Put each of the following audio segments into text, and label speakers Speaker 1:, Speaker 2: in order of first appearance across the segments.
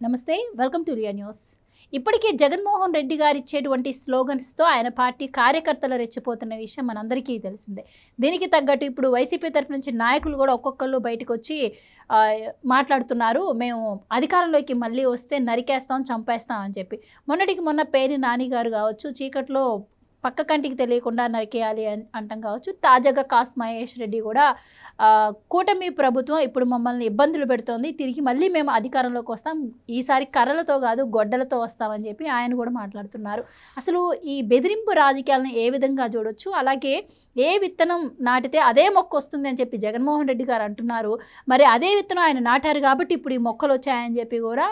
Speaker 1: నమస్తే, welcome to Riya news. ఇప్పటికే జగన్మోహన్ రెడ్డి గారు ఇచ్చేటువంటి స్లోగన్స్తో ఆయన పార్టీ కార్యకర్తలు రెచ్చిపోతున్న విషయం మనందరికీ తెలిసిందే. దీనికి తగ్గట్టు ఇప్పుడు వైసీపీ తరఫు నుంచి నాయకులు కూడా ఒక్కొక్కళ్ళు బయటకు వచ్చి మాట్లాడుతున్నారు. మేము అధికారంలోకి మళ్ళీ వస్తే నరికేస్తాం, చంపేస్తాం అని చెప్పి. మొన్నటికి మొన్న పేర్ని నాని గారు కావచ్చు, చీకట్లో పక్క కంటికి తెలియకుండా నరికేయాలి అంటాం కావచ్చు. తాజాగా కాసు మహేష్ రెడ్డి కూడా కూటమి ప్రభుత్వం ఇప్పుడు మమ్మల్ని ఇబ్బందులు పెడుతోంది, తిరిగి మళ్ళీ మేము అధికారంలోకి వస్తాం, ఈసారి కర్రలతో కాదు గొడ్డలతో వస్తామని చెప్పి ఆయన కూడా మాట్లాడుతున్నారు. అసలు ఈ బెదిరింపు రాజకీయాలను ఏ విధంగా చూడొచ్చు, అలాగే ఏ విత్తనం నాటితే అదే మొక్క వస్తుంది అని చెప్పి జగన్మోహన్ రెడ్డి గారు అంటున్నారు. మరి అదే విత్తనం ఆయన నాటారు కాబట్టి ఇప్పుడు ఈ మొక్కలు వచ్చాయని చెప్పి కూడా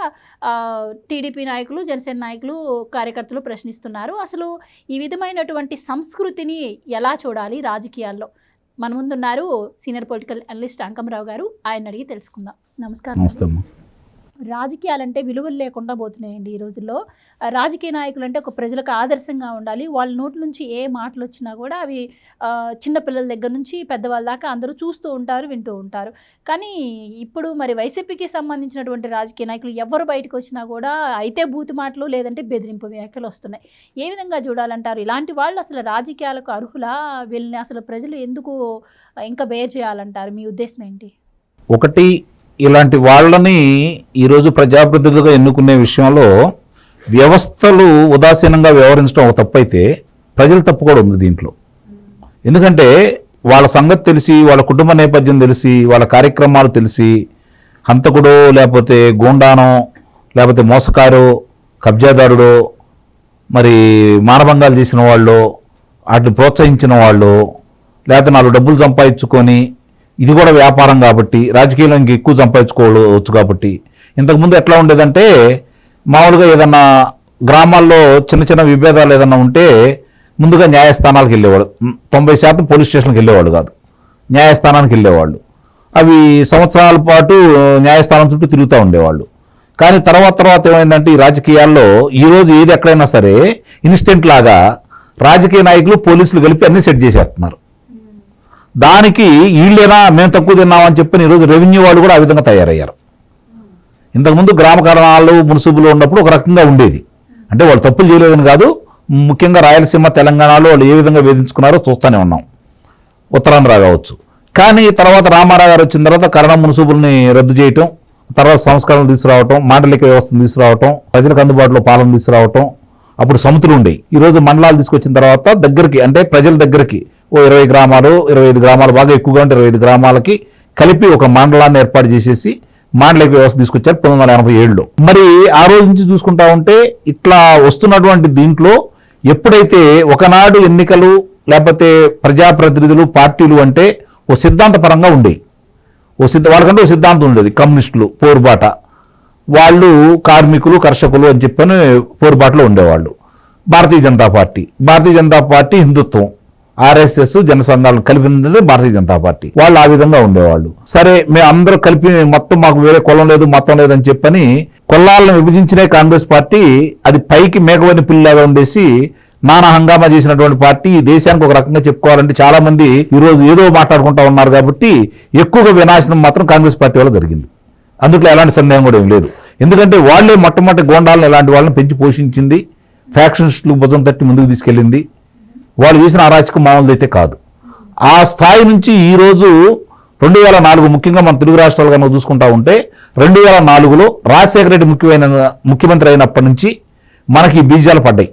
Speaker 1: టీడీపీ నాయకులు, జనసేన నాయకులు, కార్యకర్తలు ప్రశ్నిస్తున్నారు. అసలు ఈ విధమైనటువంటి సంస్కృతిని ఎలా చూడాలి రాజకీయాల్లో? మన ముందున్నారు సీనియర్ పొలిటికల్ అనలిస్ట్ అంకమరావు గారు. ఆయన అడిగి తెలుసుకుందాం. నమస్కారం. రాజకీయాలంటే విలువలు లేకుండా పోతున్నాయండి ఈ రోజుల్లో. రాజకీయ నాయకులు అంటే ఒక ప్రజలకు ఆదర్శంగా ఉండాలి. వాళ్ళ నోటి నుంచి ఏ మాటలు వచ్చినా కూడా అవి చిన్నపిల్లల దగ్గర నుంచి పెద్దవాళ్ళ దాకా అందరూ చూస్తూ ఉంటారు, వింటూ ఉంటారు. కానీ ఇప్పుడు మరి వైసీపీకి సంబంధించినటువంటి రాజకీయ నాయకులు ఎవరు బయటకు వచ్చినా కూడా అయితే బూతు మాటలు, లేదంటే బెదిరింపు వ్యాఖ్యలు వస్తున్నాయి. ఏ విధంగా చూడాలంటారు? ఇలాంటి వాళ్ళు అసలు రాజకీయాలకు అర్హులా? వీళ్ళని అసలు ప్రజలు ఎందుకు ఇంకా బేర్ చేయాలంటారు? మీ ఉద్దేశం ఏంటి?
Speaker 2: ఒకటి, ఇలాంటి వాళ్ళని ఈరోజు ప్రజాప్రతినిధులుగా ఎన్నుకునే విషయంలో వ్యవస్థలు ఉదాసీనంగా వ్యవహరించడం ఒక తప్పు అయితే, ప్రజల తప్పు కూడా ఉంది దీంట్లో. ఎందుకంటే వాళ్ళ సంగతి తెలిసి, వాళ్ళ కుటుంబ నేపథ్యం తెలిసి, వాళ్ళ కార్యక్రమాలు తెలిసి, హంతకుడో లేకపోతే గూండానో లేకపోతే మోసకారో కబ్జాదారుడో మరి మానభంగాలు చేసిన వాళ్ళు, వాటిని ప్రోత్సహించిన వాళ్ళు, లేకపోతే 4 డబ్బులు సంపాదించుకొని ఇది కూడా వ్యాపారం కాబట్టి రాజకీయంలో ఇంక ఎక్కువ సంపాదించుకోవచ్చు కాబట్టి. ఇంతకుముందు ఎట్లా ఉండేదంటే మామూలుగా ఏదన్నా గ్రామాల్లో చిన్న చిన్న విభేదాలు ఏదన్నా ఉంటే ముందుగా న్యాయస్థానాలకు వెళ్ళేవాడు. 90% పోలీస్ స్టేషన్కి వెళ్ళేవాడు కాదు, న్యాయస్థానానికి వెళ్ళేవాళ్ళు. అవి సంవత్సరాల పాటు న్యాయస్థానం చుట్టూ తిరుగుతూ ఉండేవాళ్ళు. కానీ తర్వాత ఏమైందంటే ఈ రాజకీయాల్లో ఈరోజు ఏది ఎక్కడైనా సరే ఇన్స్టెంట్ లాగా రాజకీయ నాయకులు పోలీసులు కలిపి అన్ని సెట్ చేసేస్తున్నారు. దానికి వీళ్ళేనా మేము తక్కువ తిన్నామని చెప్పని ఈరోజు రెవెన్యూ వాళ్ళు కూడా ఆ విధంగా తయారయ్యారు. ఇంతకుముందు గ్రామ కారణాలు మున్సిపల్ ఉన్నప్పుడు ఒక రకంగా ఉండేది. అంటే వాళ్ళు తప్పులు చేయలేదని కాదు, ముఖ్యంగా రాయలసీమ, తెలంగాణలో వాళ్ళు ఏ విధంగా వేధించుకున్నారో చూస్తూనే ఉన్నాం, ఉత్తరాంధ్ర కావచ్చు. కానీ తర్వాత రామారావు గారు వచ్చిన తర్వాత కరణం మున్సిపల్ని రద్దు చేయటం, తర్వాత సంస్కరణలు తీసుకురావటం, మాండలిక వ్యవస్థను తీసుకురావటం, ప్రజలకు అందుబాటులో పాలన తీసుకురావటం, అప్పుడు సమితులు ఉండేవి. ఈరోజు మండలాలు తీసుకొచ్చిన తర్వాత దగ్గరికి, అంటే ప్రజల దగ్గరికి 20 గ్రామాలు 25 గ్రామాలు, బాగా ఎక్కువగా ఉంటే 25 గ్రామాలకి కలిపి ఒక మండలాన్ని ఏర్పాటు చేసేసి మాండలిక వ్యవస్థ తీసుకొచ్చారు 1987లో. మరి ఆ రోజు నుంచి చూసుకుంటా ఉంటే ఇట్లా వస్తున్నటువంటి దీంట్లో ఎప్పుడైతే ఒకనాడు ఎన్నికలు లేకపోతే ప్రజాప్రతినిధులు, పార్టీలు అంటే ఓ సిద్ధాంతపరంగా ఉండేవి. వాళ్ళకంటే ఓ సిద్ధాంతం ఉండేది. కమ్యూనిస్టులు పోరుబాట, వాళ్ళు కార్మికులు, కర్షకులు అని చెప్పని పోరుబాటలో ఉండేవాళ్ళు. భారతీయ జనతా పార్టీ హిందుత్వం, ఆర్ఎస్ఎస్, జనసంఘాలను కలిపి భారతీయ జనతా పార్టీ, వాళ్ళు ఆ విధంగా ఉండేవాళ్ళు. సరే మేము అందరూ కలిపి మొత్తం మాకు వేరే కులం లేదు, మతం లేదని చెప్పని కులాలను విభజించినే కాంగ్రెస్ పార్టీ అది పైకి మేకవని పిల్లలాగా ఉండేసి నానా హంగామా చేసినటువంటి పార్టీ. దేశానికి ఒక రకంగా చెప్పుకోవాలంటే చాలా మంది ఈరోజు ఏదో మాట్లాడుకుంటా ఉన్నారు కాబట్టి ఎక్కువగా వినాశనం మాత్రం కాంగ్రెస్ పార్టీ వల్ల జరిగింది. అందులో ఎలాంటి సందేహం కూడా ఏం లేదు. ఎందుకంటే వాళ్లే మొట్టమొదటి గోండాలను ఇలాంటి వాళ్ళని పెంచి పోషించింది, ఫ్యాక్షనిస్టులు భుజం తట్టి ముందుకు తీసుకెళ్ళింది. వాళ్ళు చేసిన అరాచకం మామూలు అయితే కాదు. ఆ స్థాయి నుంచి ఈరోజు 2004, ముఖ్యంగా మన తెలుగు రాష్ట్రాలు కనుక చూసుకుంటా ఉంటే 2004లో రాజశేఖర రెడ్డి ముఖ్యమంత్రి అయినప్పటి నుంచి మనకి బీజాలు పడ్డాయి.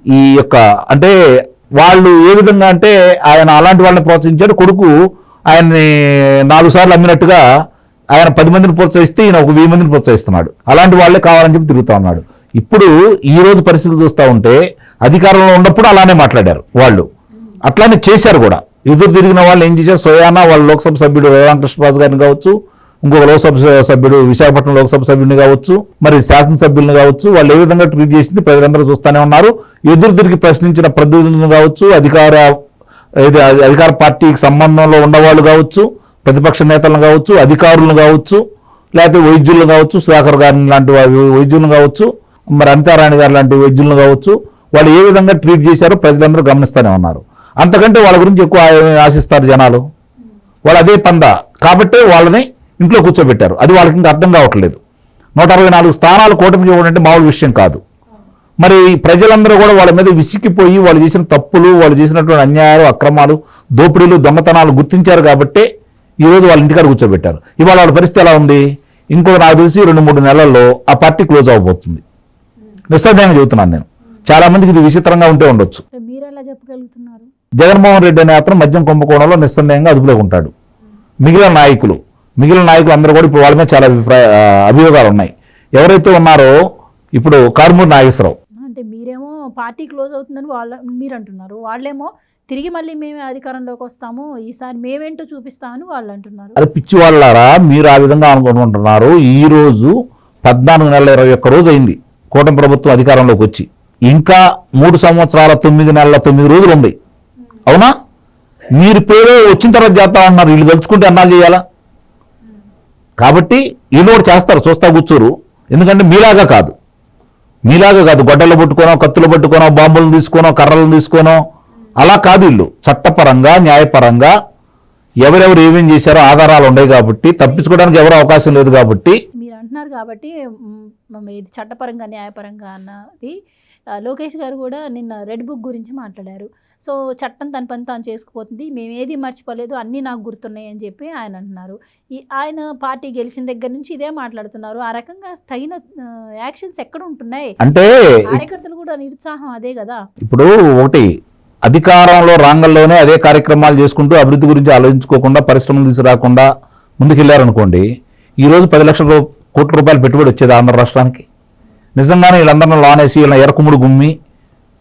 Speaker 2: ఈ యొక్క అంటే వాళ్ళు ఏ విధంగా అంటే ఆయన అలాంటి వాళ్ళని ప్రోత్సహించాడు. కొడుకు ఆయన్ని 4 సార్లు అమ్మినట్టుగా ఆయన 10 మందిని ప్రోత్సహిస్తే ఈయన ఒక 1000 మందిని ప్రోత్సహిస్తున్నాడు. అలాంటి వాళ్ళే కావాలని చెప్పి తిరుగుతా ఉన్నాడు. ఇప్పుడు ఈ రోజు పరిస్థితులు చూస్తూ ఉంటే అధికారంలో ఉన్నప్పుడు అలానే మాట్లాడారు వాళ్ళు, అట్లానే చేశారు కూడా. ఎదురు తిరిగిన వాళ్ళు ఏం చేశారు? సోయానా వాళ్ళ లోక్సభ సభ్యుడు రఘురామకృష్ణరాజు గారిని కావచ్చు, ఇంకొక లోక్సభ సభ్యుడు విశాఖపట్నం లోక్సభ సభ్యుడిని కావచ్చు, మరి శాసనసభ్యులను కావచ్చు, వాళ్ళు ఏ విధంగా ట్రీట్ చేసింది ప్రజలందరూ చూస్తూనే ఉన్నారు. ఎదురు తిరిగి ప్రశ్నించిన ప్రతినిధులను కావచ్చు, అధికార పార్టీకి సంబంధంలో ఉన్నవాళ్ళు కావచ్చు, ప్రతిపక్ష నేతలను కావచ్చు, అధికారులను కావచ్చు, లేకపోతే వైద్యులను కావచ్చు, సుధాకర్ గారిని లాంటి వైద్యులను కావచ్చు, మరి అనితారాణి గారు లాంటి వైద్యులను కావచ్చు, వాళ్ళు ఏ విధంగా ట్రీట్ చేశారో ప్రజలందరూ గమనిస్తూనే ఉన్నారు. అంతకంటే వాళ్ళ గురించి ఎక్కువ ఆశిస్తారు జనాలు. వాళ్ళు అదే పందా కాబట్టే వాళ్ళని ఇంట్లో కూర్చోబెట్టారు. అది వాళ్ళకి ఇంకా అర్థం కావట్లేదు. 164 స్థానాలు కూటమి చేయడం అంటే మామూలు విషయం కాదు. మరి ప్రజలందరూ కూడా వాళ్ళ మీద విసిగిపోయి వాళ్ళు చేసిన తప్పులు, వాళ్ళు చేసినటువంటి అన్యాయాలు, అక్రమాలు, దోపిడీలు, దొంగతనాలు గుర్తించారు కాబట్టి ఈరోజు వాళ్ళ ఇంటికాడ కూర్చోబెట్టారు. ఇవాళ వాళ్ళ పరిస్థితి ఎలా ఉంది? ఇంకో నాకు తెలిసి 2-3 నెలల్లో ఆ పార్టీ క్లోజ్ అవబోతుంది. నిస్సందేహంగా చెబుతున్నాను నేను. చాలా మందికి ఇది విచిత్రంగా ఉంటే ఉండొచ్చు.
Speaker 1: మీరు ఎలా చెప్పగలుగుతున్నారు?
Speaker 2: జగన్మోహన్ రెడ్డి అనే అతను మద్యం కుంభకోణంలో నిస్సందేహంగా అదుపులో ఉంటాడు. మిగిలిన నాయకులు అందరూ కూడా ఇప్పుడు వాళ్ళ మీద చాలా అభియోగాలు ఉన్నాయి. ఎవరైతే ఉన్నారో ఇప్పుడు కారుమూరి నాగేశ్వరరావు,
Speaker 1: అంటే మీరేమో పార్టీ క్లోజ్ అవుతుందని మీరు అంటున్నారు, వాళ్ళేమో తిరిగి మళ్ళీ మేమే అధికారంలోకి వస్తాము, ఈసారి మేమేంటో చూపిస్తామని వాళ్ళు అంటున్నారు.
Speaker 2: అది పిచ్చి వాళ్ళారా మీరు ఆ విధంగా అనుకుంటున్నారు? ఈ రోజు 14 నెలల 21 రోజు అయింది కూటమి ప్రభుత్వం అధికారంలోకి వచ్చి. ఇంకా 3 సంవత్సరాల 9 నెలల 9 రోజులు ఉంది. అవునా? మీరు పేరు వచ్చిన తర్వాత చేస్తా ఉన్నారు. వీళ్ళు తలుచుకుంటే అన్నాలు చేయాలా? కాబట్టి వీళ్ళు కూడా చేస్తారు, చూస్తా కూర్చోరు. ఎందుకంటే మీలాగా కాదు గొడ్డలు పట్టుకోనో, కత్తులు పట్టుకోనో, బాంబులను తీసుకోనో, కర్రలను తీసుకోనో అలా కాదు. వీళ్ళు చట్టపరంగా, న్యాయపరంగా ఎవరెవరు ఏమేం చేశారో ఆధారాలు ఉన్నాయి కాబట్టి తప్పించుకోవడానికి ఎవరు అవకాశం లేదు. కాబట్టి
Speaker 1: మీరు అంటున్నారు కాబట్టి ఇది చట్టపరంగా, న్యాయపరంగా అన్నది లోకేష్ గారు కూడా నిన్న రెడ్ బుక్ గురించి మాట్లాడారు. సో చట్టం తన పని తాను చేసుకుపోతుంది, మేము ఏది మర్చిపోలేదు, అన్నీ నాకు గుర్తున్నాయి అని చెప్పి ఆయన అంటున్నారు. ఆయన పార్టీ గెలిచిన దగ్గర నుంచి ఇదే మాట్లాడుతున్నారు. ఆ రకంగా తగిన యాక్షన్స్ ఎక్కడ ఉంటున్నాయి
Speaker 2: అంటే
Speaker 1: కార్యకర్తలు కూడా నిరుత్సాహం అదే కదా.
Speaker 2: ఇప్పుడు ఒకటి అధికారంలో రాంగంలోనే అదే కార్యక్రమాలు చేసుకుంటూ అభివృద్ధి గురించి ఆలోచించుకోకుండా, పరిశ్రమలు తీసుకురాకుండా ముందుకెళ్లారనుకోండి, ఈరోజు 10 లక్షల కోట్ల రూపాయలు పెట్టుబడి వచ్చేది ఆంధ్ర రాష్ట్రానికి. నిజంగానే వీళ్ళందరినీ లోనేసి వీళ్ళ ఎరకుముడు గుమ్మి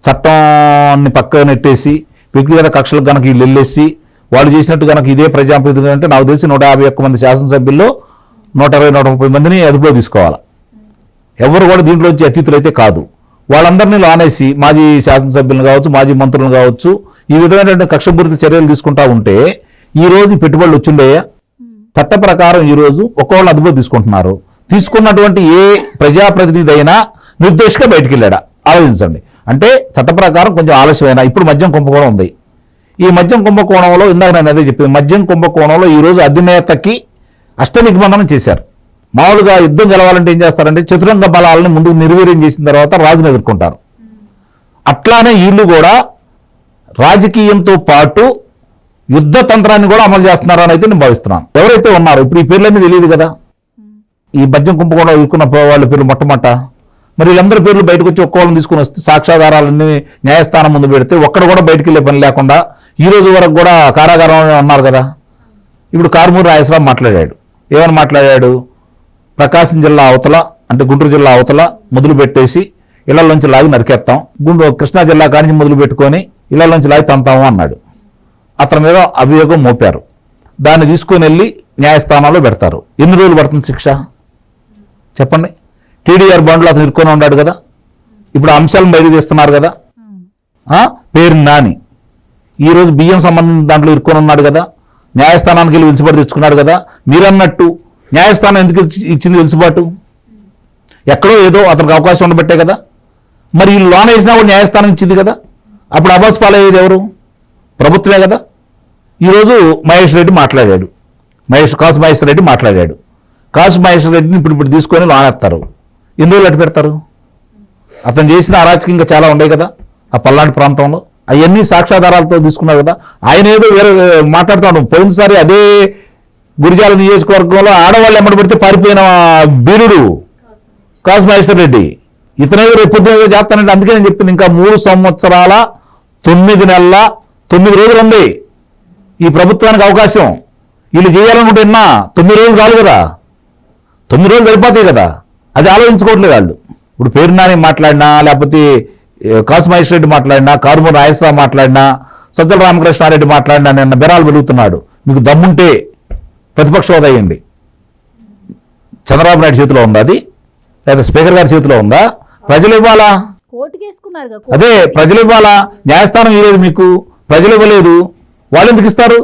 Speaker 2: చట్టాన్ని పక్కన నెట్టేసి వ్యక్తిగత కక్షలకు కనుక వీళ్ళు వెళ్ళేసి వాళ్ళు చేసినట్టు కనుక ఇదే ప్రజాప్రతినిధులు అంటే నాకు తెలిసి 151 మంది శాసనసభ్యుల్లో 120-130 మందిని అదుపులో తీసుకోవాలి. ఎవరు కూడా దీంట్లోంచి అతిథులు అయితే కాదు. వాళ్ళందరినీ లోనేసి మాజీ శాసనసభ్యులను కావచ్చు, మాజీ మంత్రులను కావచ్చు, ఈ విధమైనటువంటి కక్షపూరిత చర్యలు తీసుకుంటా ఉంటే ఈ రోజు పెట్టుబడులు వచ్చిండేయా? చట్ట ప్రకారం ఈ రోజు ఒక్కోళ్ళు అదుపులో తీసుకుంటున్నారు. తీసుకున్నటువంటి ఏ ప్రజాప్రతినిధి అయినా నిర్దోషిగా బయటికి వెళ్ళాడా? ఆలోచించండి. అంటే చట్ట ప్రకారం కొంచెం ఆలస్యమైనా ఇప్పుడు మద్యం కుంభకోణం ఉంది. ఈ మద్యం కుంభకోణంలో ఇందాక నేను అదే చెప్పింది, మద్యం కుంభకోణంలో ఈరోజు అధినేతకి అష్టదిగ్బంధనం చేశారు. మామూలుగా యుద్ధం గెలవాలంటే ఏం చేస్తారంటే చతురంగ బలాలను ముందుకు నిర్వీర్యం చేసిన తర్వాత రాజును ఎదుర్కొంటారు. అట్లానే వీళ్ళు కూడా రాజకీయంతో పాటు యుద్ధ తంత్రాన్ని కూడా అమలు చేస్తున్నారని అయితే నేను భావిస్తున్నాను. ఎవరైతే ఉన్నారో ఇప్పుడు ఈ పేర్లన్నీ తెలియదు కదా, ఈ మద్యం కుంభకోణంలో ఎదుర్కొన్న వాళ్ళ పేర్లు మొట్టమొదట. మరి వీళ్ళందరి పేర్లు బయటకు వచ్చి ఒక్కోళ్ళని తీసుకుని వస్తే సాక్ష్యాధారాలన్నీ న్యాయస్థానం ముందు పెడితే ఒక్కడ కూడా బయటకు వెళ్ళే పని లేకుండా ఈ రోజు వరకు కూడా కారాగారంలో ఉన్నారు కదా. ఇప్పుడు కారుమూరి నాగేశ్వరరావు మాట్లాడాడు. ఏమని మాట్లాడాడు? ప్రకాశం జిల్లా అవతల అంటే గుంటూరు జిల్లా అవతల మొదలు పెట్టేసి ఇళ్లలోంచి లాగి నరికేస్తాం, కృష్ణా జిల్లా కానించి మొదలు పెట్టుకొని ఇళ్లలోంచి లాగి తంతాము అన్నాడు. అతని మీద అభియోగం మోపారు. దాన్ని తీసుకొని వెళ్ళి న్యాయస్థానంలో పెడతారు. ఎన్ని రోజులు పడుతుంది శిక్ష చెప్పండి? టీడీఆర్ బాండ్లో అతను ఇరుక్కొని ఉన్నాడు కదా. ఇప్పుడు అంశాలను బయట తీస్తున్నారు కదా. పేరు నాని ఈరోజు బియ్యం సంబంధించిన దాంట్లో ఇరుక్కొని ఉన్నాడు కదా. న్యాయస్థానానికి వెళ్ళి వెలుసుబాటు తెచ్చుకున్నాడు కదా. మీరన్నట్టు న్యాయస్థానం ఎందుకు ఇచ్చింది వెలుసుబాటు? ఎక్కడో ఏదో అతనికి అవకాశం ఉండబట్టే కదా. మరి వీళ్ళు లోన్ వేసినా కూడా న్యాయస్థానం ఇచ్చింది కదా. అప్పుడు అబాస్ పాలయ్యేది ఎవరు? ప్రభుత్వమే కదా. ఈరోజు మహేష్ రెడ్డి మాట్లాడాడు. కాసు మహేష్ రెడ్డి మాట్లాడాడు. కాసు మహేష్ రెడ్డిని ఇప్పుడు తీసుకొని లోన్ వేస్తారు. ఎన్ని రోజులు అటు పెడతారు? అతను చేసిన అరాచకం ఇంకా చాలా ఉన్నాయి కదా ఆ పల్నాడు ప్రాంతంలో. అవన్నీ సాక్ష్యాధారాలతో తీసుకున్నారు కదా. ఆయన ఏదో వేరే మాట్లాడుతాడు. పోయినసారి అదే గురిజాల నియోజకవర్గంలో ఆడవాళ్ళు ఎమ్మడి పెడితే పారిపోయిన బీరుడు కాసు మహేశ్వర రెడ్డి. ఇతనేదో రేపు పొద్దున చేస్తానంటే అందుకే నేను చెప్పింది ఇంకా 3 సంవత్సరాల 9 నెలల 9 రోజులు ఉంది ఈ ప్రభుత్వానికి అవకాశం. వీళ్ళు చేయాలనుకుంటే 9 రోజులు కాదు కదా, 9 రోజులు సరిపోతాయి కదా. అది ఆలోచించుకోవట్లేదు వాళ్ళు. ఇప్పుడు పేరు నాని మాట్లాడినా, లేకపోతే కాసు మహేష్ రెడ్డి మాట్లాడినా, కారుమూరి నాగేశ్వరరావు మాట్లాడినా, సజ్జల రామకృష్ణారెడ్డి మాట్లాడినా నిన్న బెరాలు వెలుగుతున్నాడు. మీకు దమ్ముంటే ప్రతిపక్ష హోదా అయ్యండి. చంద్రబాబు నాయుడు చేతిలో ఉందా అది? లేదా స్పీకర్ గారి చేతిలో ఉందా? ప్రజలు ఇవ్వాలా? అదే ప్రజలు ఇవ్వాలా? న్యాయస్థానం ఇవ్వలేదు మీకు, ప్రజలు ఇవ్వలేదు, వాళ్ళు ఎందుకు ఇస్తారు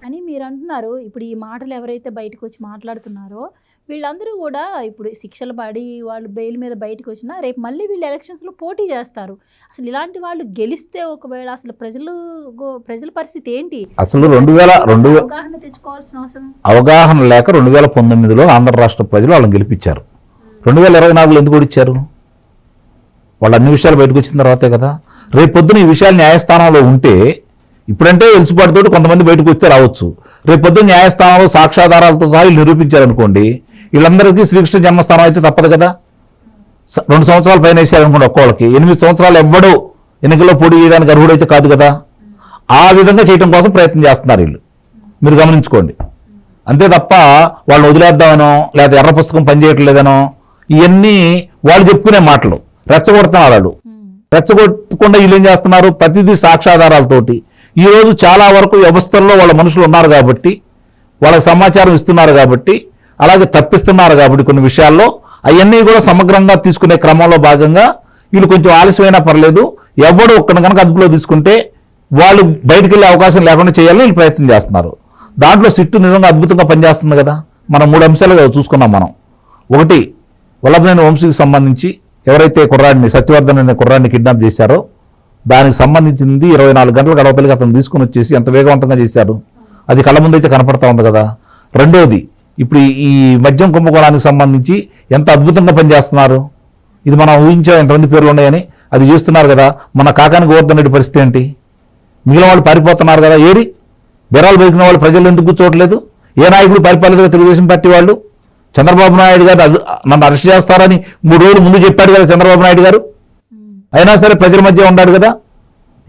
Speaker 1: అని మీరు అంటున్నారు. ఇప్పుడు ఈ మాటలు ఎవరైతే బయటకు వచ్చి మాట్లాడుతున్నారో వీళ్ళందరూ కూడా ఇప్పుడు శిక్షలు పడి వాళ్ళు బెయిల్ మీద బయటకు వచ్చినా రేపు మళ్ళీ వీళ్ళు ఎలక్షన్స్లో పోటీ చేస్తారు. అసలు ఇలాంటి వాళ్ళు గెలిస్తే ఒకవేళ అసలు ప్రజల పరిస్థితి ఏంటి?
Speaker 2: అసలు అవగాహన తెచ్చుకోవాల్సిన అవసరం అవగాహన లేక 2019లో ఆంధ్ర రాష్ట్ర ప్రజలు వాళ్ళని గెలిపించారు. 2024లో ఎందుకు ఓడిచ్చారు? వాళ్ళు అన్ని విషయాలు బయటకు వచ్చిన తర్వాతే కదా. రేపు పొద్దున ఈ విషయాలు న్యాయస్థానంలో ఉంటే, ఇప్పుడంటే ఎలుసుబాటుతో కొంతమంది బయటకు వస్తే రావచ్చు, రేపు పొద్దున న్యాయస్థానంలో సాక్ష్యాధారాలతో సహా వీళ్ళు నిరూపించారనుకోండి, వీళ్ళందరికీ శ్రీకృష్ణ జన్మస్థానం అయితే తప్పదు కదా. 2 సంవత్సరాలు పైన వేసారనుకోండి ఒక్కోళ్ళకి, 8 సంవత్సరాలు ఎవ్వడో ఎన్నికల్లో పోటీ చేయడానికి అర్హుడైతే కాదు కదా. ఆ విధంగా చేయడం కోసం ప్రయత్నం చేస్తున్నారు వీళ్ళు, మీరు గమనించుకోండి. అంతే తప్ప వాళ్ళని వదిలేద్దామనో లేదా ఎర్ర పుస్తకం పనిచేయట్లేదనో ఇవన్నీ వాళ్ళు చెప్పుకునే మాటలు. రెచ్చగొడుతున్నారు వాళ్ళు. రెచ్చగొట్టకుండా వీళ్ళు ఏం చేస్తున్నారు? ప్రతిదీ సాక్ష్యాధారాలతోటి. ఈరోజు చాలా వరకు వ్యవస్థల్లో వాళ్ళ మనుషులు ఉన్నారు కాబట్టి, వాళ్ళకి సమాచారం ఇస్తున్నారు కాబట్టి, అలాగే తప్పిస్తున్నారు కాబట్టి కొన్ని విషయాల్లో అవన్నీ కూడా సమగ్రంగా తీసుకునే క్రమంలో భాగంగా వీళ్ళు కొంచెం ఆలస్యమైనా పర్లేదు, ఎవడు ఒక్కడిని కనుక అదుపులో తీసుకుంటే వాళ్ళు బయటకు వెళ్ళే అవకాశం లేకుండా చేయాలని వీళ్ళు ప్రయత్నం చేస్తున్నారు. దాంట్లో సిట్టు నిజంగా అద్భుతంగా పనిచేస్తుంది కదా. మనం 3 అంశాలుగా చూసుకున్నాం మనం. ఒకటి, వల్లభనేని వంశీకి సంబంధించి ఎవరైతే కుర్రాడిని సత్యవర్ధన్ అనే కుర్రాడిని కిడ్నాప్ చేశారో దానికి సంబంధించింది 24 గంటల గడవతలకి అతను తీసుకుని వచ్చేసి ఎంత వేగవంతంగా చేశారు, అది కళ్ళ ముందైతే కనపడతా ఉంది కదా. రెండోది, ఇప్పుడు ఈ మద్యం కుంభకోణానికి సంబంధించి ఎంత అద్భుతంగా పనిచేస్తున్నారు. ఇది మనం ఊహించాం ఎంతమంది పేర్లు ఉన్నాయని, అది చేస్తున్నారు కదా. మన కాకాని గోవర్ధన్ రెడ్డి పరిస్థితి ఏంటి? మిగిలిన వాళ్ళు పారిపోతున్నారు కదా. ఏరి బెరాలు బెరికిన వాళ్ళు ప్రజలు ఎందుకు కూర్చోవట్లేదు? ఏ నాయకుడు పరిపాలిత తెలుగుదేశం పార్టీ వాళ్ళు? చంద్రబాబు నాయుడు గారు నన్ను అరెస్ట్ చేస్తారని 3 రోజులు ముందు చెప్పాడు కదా చంద్రబాబు నాయుడు గారు. అయినా సరే ప్రజల మధ్య ఉన్నాడు కదా,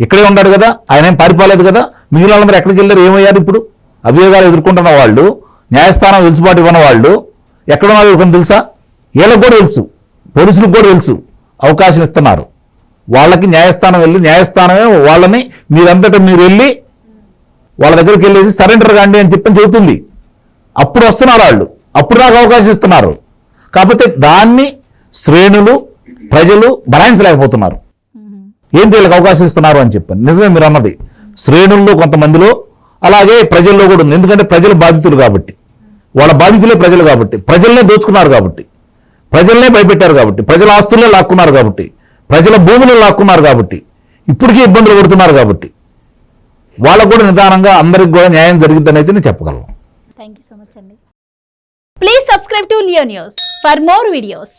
Speaker 2: ఇక్కడే ఉన్నాడు కదా, ఆయన ఏం పారిపోలేదు కదా. మిగిలిన వాళ్ళందరూ ఎక్కడికి వెళ్ళారు, ఏమయ్యారు? ఇప్పుడు అభియోగాలు ఎదుర్కొంటున్న వాళ్ళు, న్యాయస్థానం వెలుసుబాటు ఇవ్వని వాళ్ళు ఎక్కడున్నారు కొన్ని తెలుసా? వీళ్ళకి కూడా తెలుసు, పోలీసులకు కూడా తెలుసు. అవకాశం ఇస్తున్నారు వాళ్ళకి. న్యాయస్థానం వెళ్ళి, న్యాయస్థానమే వాళ్ళని మీరంతటా మీరు వెళ్ళి వాళ్ళ దగ్గరికి వెళ్ళేసి సరెండర్ కాండి అని చెప్పని చెబుతుంది. అప్పుడు వస్తున్నారు వాళ్ళు, అప్పుడు నాకు అవకాశం ఇస్తున్నారు. కాకపోతే దాన్ని శ్రేణులు, ప్రజలు బలాయించలేకపోతున్నారు. ఏంటి వీళ్ళకి అవకాశం ఇస్తున్నారు అని చెప్పాను. నిజమే మీరు అన్నది. శ్రేణుల్లో కొంతమందిలో, అలాగే ప్రజల్లో కూడా ఉంది. ఎందుకంటే ప్రజలు బాధితులు కాబట్టి, వాళ్ళ బాధితులే ప్రజలు కాబట్టి, ప్రజల్నే దోచుకున్నారు కాబట్టి, ప్రజల్నే భయపెట్టారు కాబట్టి, ప్రజల ఆస్తులే లాక్కున్నారు కాబట్టి, ప్రజల భూములు లాక్కున్నారు కాబట్టి, ఇప్పటికీ ఇబ్బందులు పడుతున్నారు కాబట్టి, వాళ్ళకు కూడా నిదానంగా అందరికి కూడా న్యాయం జరిగిద్దని అయితే నేను చెప్పగలను.
Speaker 1: థ్యాంక్ యూ సో మచ్ అండి. Please subscribe to Leo news for more videos.